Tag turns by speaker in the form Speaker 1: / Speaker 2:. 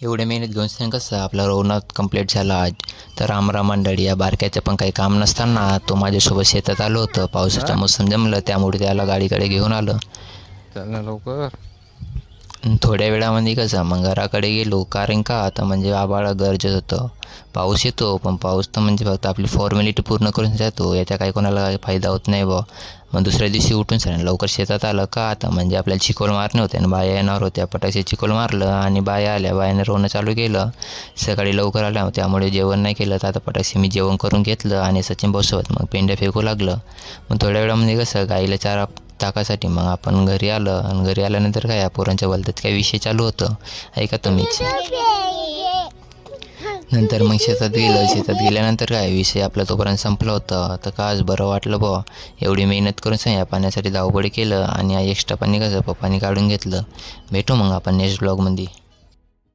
Speaker 1: एवढे मेहनत घेऊन सांग कसं आपला रोनात कंप्लीट झाला आज. तर रामराम मंडळी. या बारक्याचं पण काही काम नसताना तो माझ्यासोबत शेतात आलो होतं. पावसाचा मोसम जमलं त्यामुळे त्याला गाडीकडे घेऊन आलं.
Speaker 2: चल ना लवकर.
Speaker 1: थोड्या वेळामध्ये कसं मग घराकडे गेलो, कारण का आता म्हणजे आभाळ गरजेचं होतं. पाऊस येतो पण पाऊस तर म्हणजे फक्त आपली फॉर्मॅलिटी पूर्ण करून जातो, याचा काही कोणाला काही फायदा होत नाही बा. मग दुसऱ्या दिवशी उठून सर लवकर शेतात आलं का आता म्हणजे आपल्याला चिखल मारणे होते आणि बाया येणार होत्या. पटाक्षे चिखल मारलं आणि बाया आल्या, बायाने रोवणं चालू केलं. सकाळी लवकर आल्या त्यामुळे जेवण नाही केलं. तर आता पटाक्षे मी जेवण करून घेतलं आणि सचिन भाऊसोबत मग पेंड्या फेकू लागलं. मग थोड्या वेळामध्ये कसं गाईला चारा टाकासाठी मग आपण घरी आलं आणि घरी आल्यानंतर काय पोरांच्या बोलतात काय विषय चालू होतं, ऐका तुम्हीच. नंतर मग शेतात गेल्यानंतर काय विषय आपला तोपर्यंत संपला होता. तर का आज बरं वाटलं बुवा. एवढी मेहनत करून सांग या पाण्यासाठी धावपळ केलं आणि एक्स्ट्रा पाणी कसं पप्पानी काढून घेतलं. भेटू मग आपण नेक्स्ट ब्लॉगमध्ये.